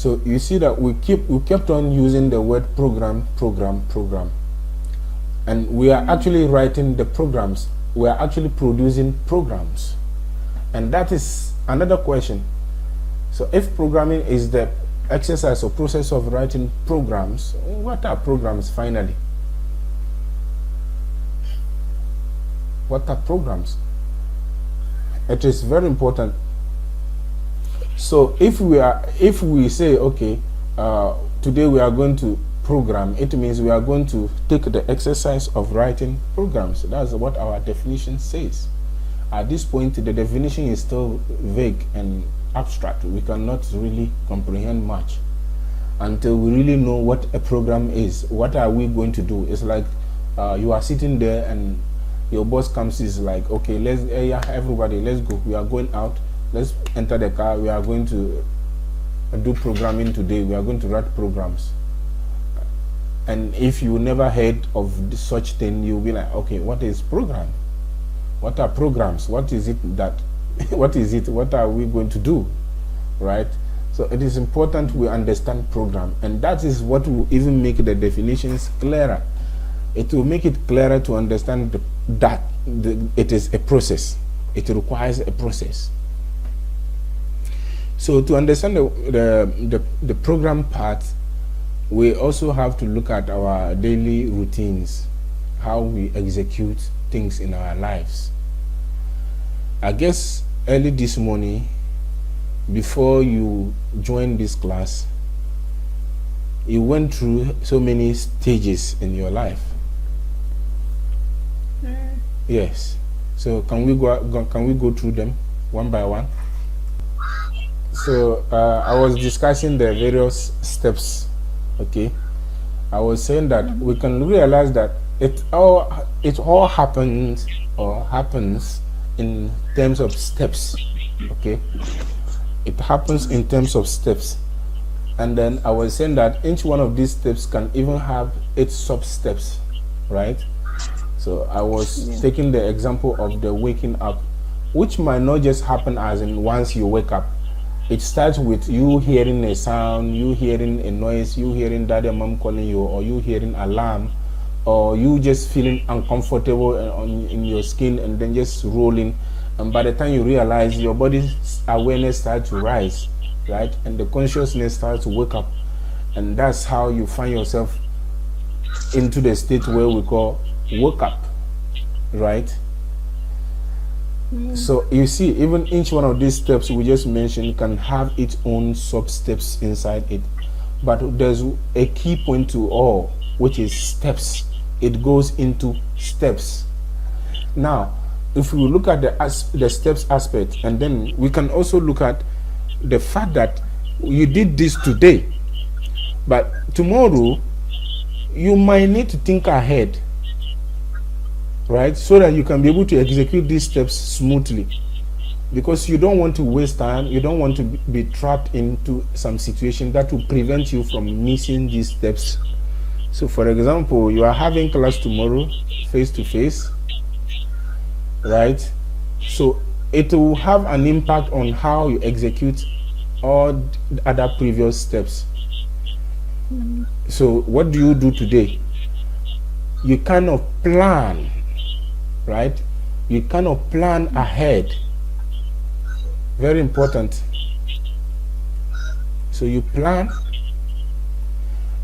So you see that we kept on using the word program, and we are actually writing the programs. We are actually producing programs, and that is another question. So if programming is the exercise or process of writing programs, what are programs finally? What are programs? It is very important. So if we say, okay, today we are going to program, it means we are going to take the exercise of writing programs. That's what our definition says. At this point, the definition is still vague and abstract. We cannot really comprehend much until we really know what a program is. What are we going to do? It's like you are sitting there and your boss comes, is like, okay, let's everybody, let's go. We are going out. Let's enter the car. We are going to do programming today. We are going to write programs. And if you never heard of such thing, you'll be like, okay, what is program? What are programs? What is it that what is it? What are we going to do? Right? So it is important we understand program, and that is what will even make the definitions clearer. It will make it clearer to understand that it is a process. It requires a process. So to understand the program part, we also have to look at our daily routines, how we execute things in our lives. I guess early this morning, before you joined this class, you went through so many stages in your life. Yes. So can we go through them one by one? So I was discussing the various steps. Okay, I was saying that we can realize that it all happens in terms of steps. Okay, it happens in terms of steps, and then I was saying that each one of these steps can even have its sub steps, right? So I was taking the example of the waking up, which might not just happen as in once you wake up. It starts with you hearing a sound, you hearing a noise, you hearing daddy and mom calling you, or you hearing alarm, or you just feeling uncomfortable in your skin and then just rolling. And by the time you realize, your body's awareness starts to rise, right? And the consciousness starts to wake up. And that's how you find yourself into the state where we call wake up, right? So you see, even each one of these steps we just mentioned can have its own sub steps inside it, but there's a key point to all, which is steps. It goes into steps. Now if we look at the steps aspect, and then we can also look at the fact that you did this today, but tomorrow you might need to think ahead, right, so that you can be able to execute these steps smoothly, because you don't want to waste time. You don't want to be trapped into some situation that will prevent you from missing these steps. So for example, you are having class tomorrow face to face, right? So it will have an impact on how you execute all the other previous steps. So what do you do today? You kind of plan, right? You cannot plan ahead. Very important. So you plan,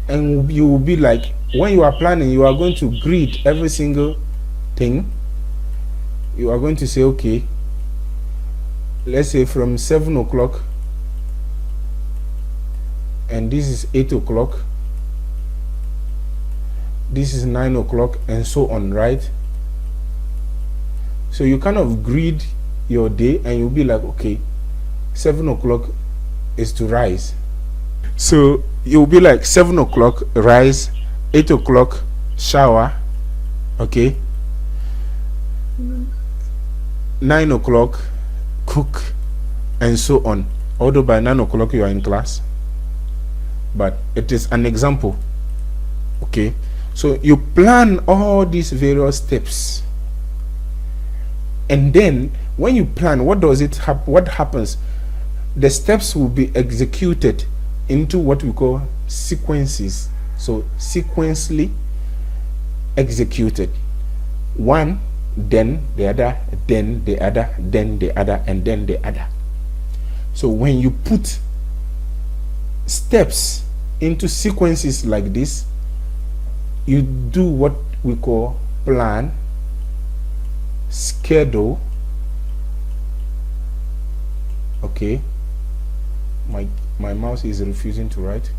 and you will be like, when you are planning, you are going to grid every single thing. You are going to say, okay, let's say from 7 o'clock, and this is 8 o'clock, this is 9 o'clock, and so on, right? So you kind of grid your day, and you'll be like, okay, 7 o'clock is to rise. So you'll be like 7 o'clock rise, 8 o'clock shower, okay, 9 o'clock cook, and so on. Although by 9 o'clock you are in class, but it is an example. Okay, so you plan all these various steps, and then when you plan, what does it what happens? The steps will be executed into what we call sequences. So sequentially executed. One, then the other, then the other, then the other, and then the other. So when you put steps into sequences like this, you do what we call plan, schedule. Okay, my mouse is refusing to write.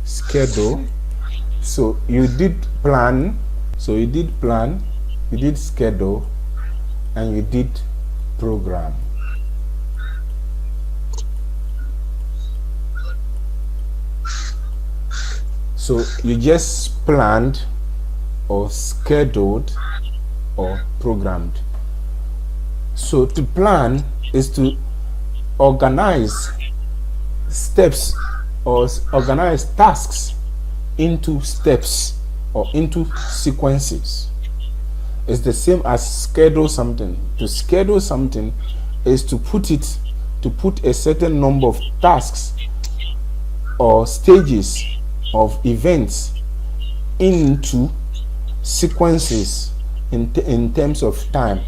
Schedule. So you did plan, you did schedule, and you did program. So you just planned or scheduled or programmed. So to plan is to organize steps or organize tasks into steps or into sequences. It's the same as schedule something. To schedule something is to put a certain number of tasks or stages of events into sequences in terms of time.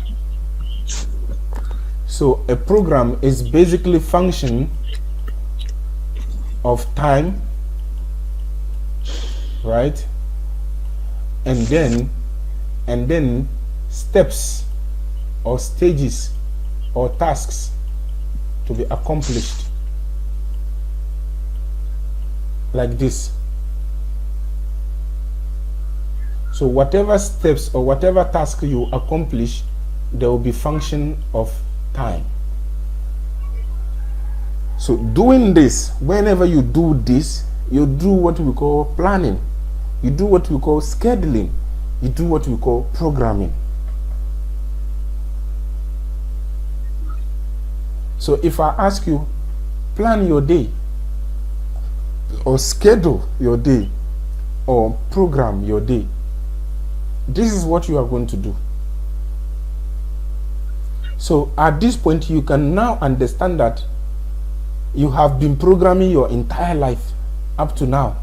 So a program is basically function of time, right? And then steps or stages or tasks to be accomplished, like this. So whatever steps or whatever task you accomplish, there will be function of time. So doing this, whenever you do this, you do what we call planning, you do what we call scheduling, you do what we call programming. So if I ask you, plan your day, or schedule your day, or program your day, this is what you are going to do. So at this point, you can now understand that you have been programming your entire life up to now.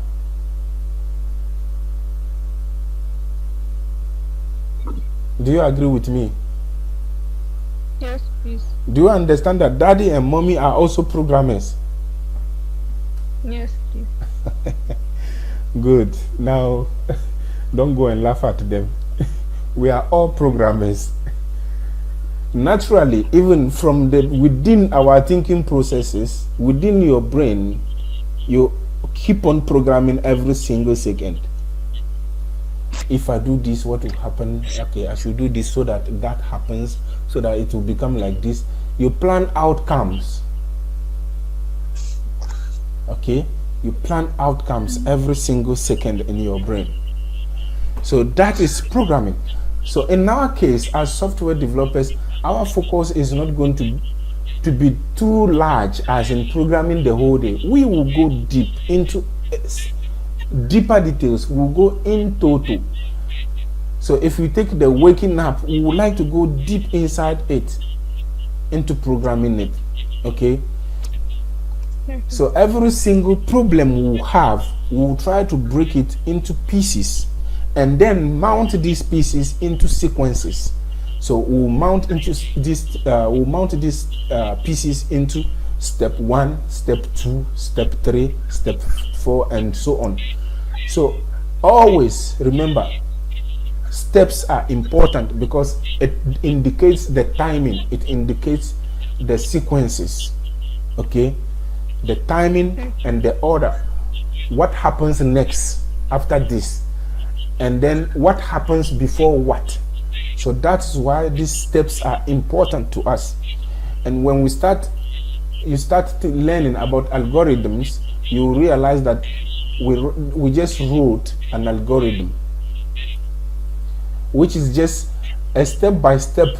Do you agree with me? Yes, please. Do you understand that daddy and mommy are also programmers? Yes, please. Good. Now, don't go and laugh at them. We are all programmers. Naturally, even from within our thinking processes, within your brain, you keep on programming every single second. If I do this, what will happen? Okay, I should do this so that that happens, so that it will become like this. You plan outcomes. Okay, you plan outcomes every single second in your brain. So that is programming. So in our case, as software developers, our focus is not going to be too large as in programming the whole day. We will go deep into deeper details. We'll go in total. So if we take the waking up, we would like to go deep inside it, into programming it. Okay. So every single problem we have, we'll try to break it into pieces and then mount these pieces into sequences. So we'll mount these pieces into step 1, step 2, step 3, step 4, and so on. So always remember, steps are important because it indicates the timing, it indicates the sequences. Okay, the timing and the order, what happens next after this, and then what happens before what. So that's why these steps are important to us. And when you start learning about algorithms, you realize that we just wrote an algorithm, which is just a step-by-step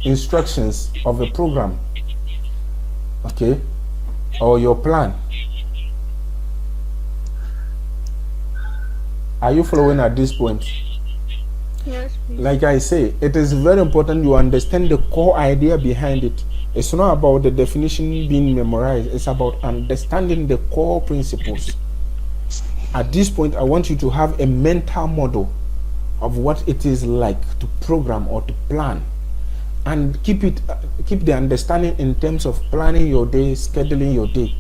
instructions of a program. Okay, or your plan. Are you following at this point? Yes, please. Like I say, it is very important you understand the core idea behind it. It's not about the definition being memorized, it's about understanding the core principles. At this point, I want you to have a mental model of what it is like to program or to plan, and keep the understanding in terms of planning your day, scheduling your day,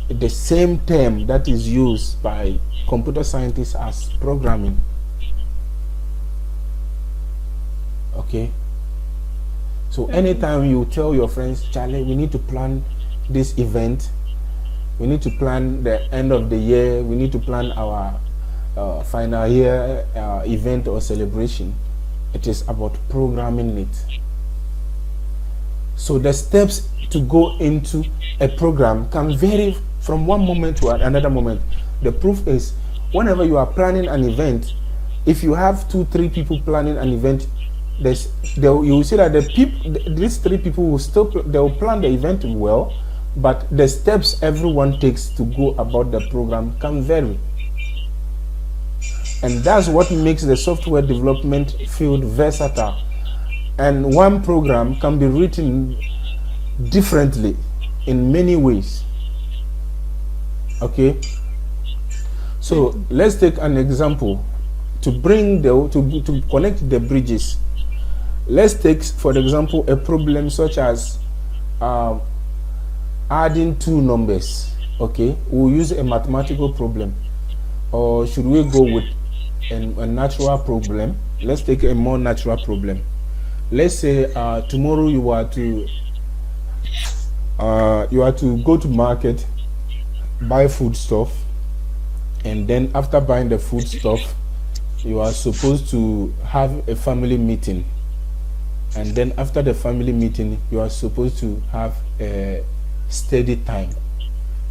the same term that is used by computer scientists as programming. Okay, so anytime you tell your friends, Charlie, we need to plan this event, we need to plan the end of the year, we need to plan our final year event or celebration, it is about programming it. So the steps to go into a program can vary from one moment to another moment. The proof is, whenever you are planning an event, if you have 2-3 people planning an event, you will see that these 3 people will they will plan the event well, but the steps everyone takes to go about the program can vary. And that's what makes the software development field versatile. And one program can be written differently in many ways. Okay, so let's take an example to bring to connect the bridges. Let's take, for example, a problem such as adding 2 numbers. Okay, we'll use a mathematical problem, or should we go with a natural problem? Let's take a more natural problem. Let's say tomorrow you are to go to market, buy food stuff, and then after buying the food stuff, you are supposed to have a family meeting, and then after the family meeting, you are supposed to have a study time.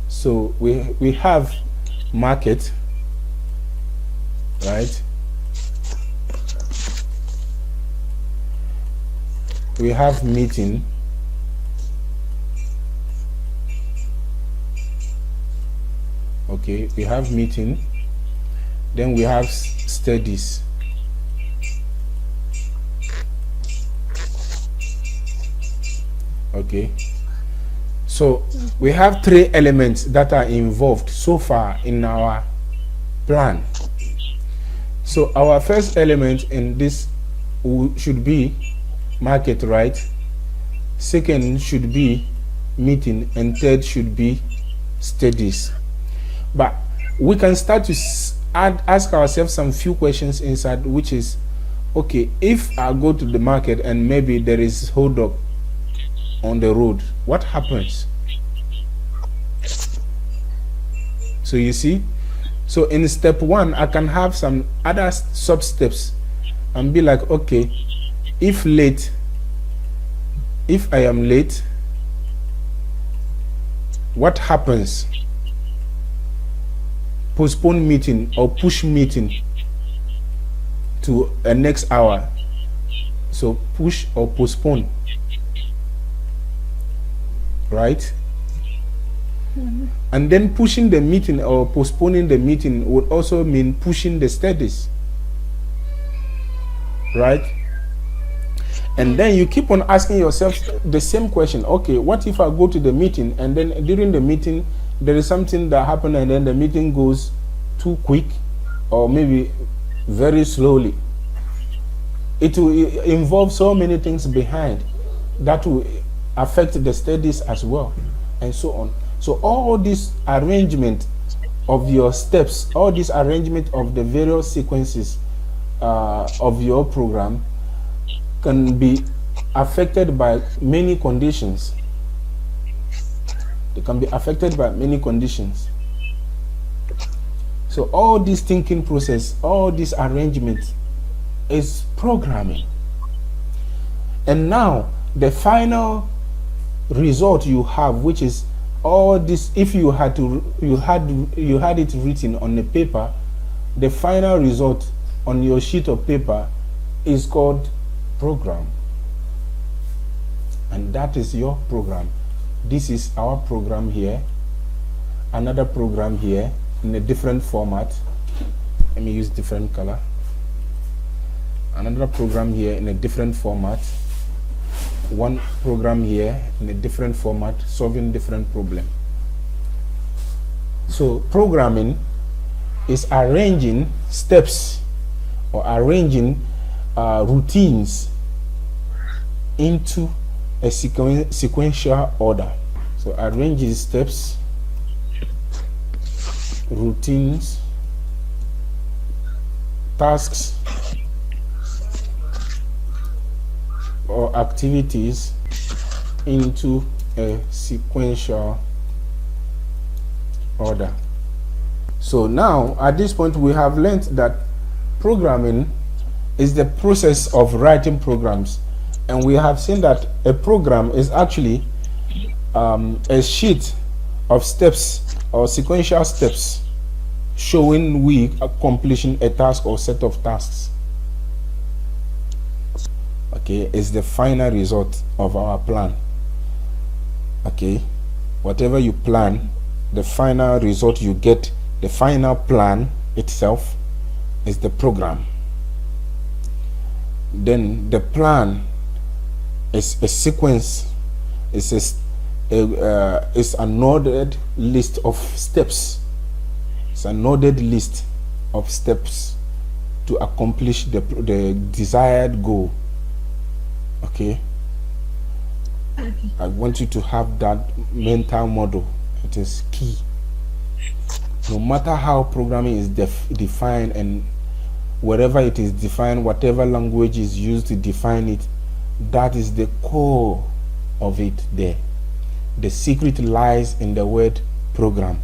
So we have market, right? We have meeting, okay, we have meeting, then we have studies. Okay, so we have 3 elements that are involved so far in our plan. So our first element in this should be market, right? Second should be meeting, and third should be studies. But we can start to ask ourselves some few questions inside, which is, okay, if I go to the market and maybe there is hold up on the road, what happens? So you see, so in step 1, I can have some other sub steps and be like, okay, if I am late, what happens? Postpone meeting or push meeting to a next hour. So push or postpone, right? And then pushing the meeting or postponing the meeting would also mean pushing the studies, right? And then you keep on asking yourself the same question. Okay, what if I go to the meeting and then during the meeting there is something that happened and then the meeting goes too quick or maybe very slowly? It will involve so many things behind that will affect the studies as well, and so on. So all this arrangement of your steps, all this arrangement of the various sequences of your program can be affected by many conditions. They can be affected by many conditions. So all this thinking process, all this arrangement is programming. And now the final result you have, which is all this, if you had it written on a paper, the final result on your sheet of paper is called program. And that is your program. This is our program here, another program here in a different format. Let me use different color. another program here in a different format, one program here in a different format, solving different problem. So programming is arranging steps or arranging routines into a sequential order. So arranging steps, routines, tasks or activities into a sequential order. So now at this point we have learned that programming is the process of writing programs, and we have seen that a program is actually a sheet of steps or sequential steps showing we accomplishing a task or set of tasks. Okay, it's the final result of our plan. Okay, whatever you plan, the final result you get, the final plan itself is the program. Then the plan is a sequence, is an ordered list of steps. It's an ordered list of steps to accomplish the desired goal. Okay, I want you to have that mental model. It is key. No matter how programming is defined, and wherever it is defined, whatever language is used to define it, that is the core of it there. The secret lies in the word program.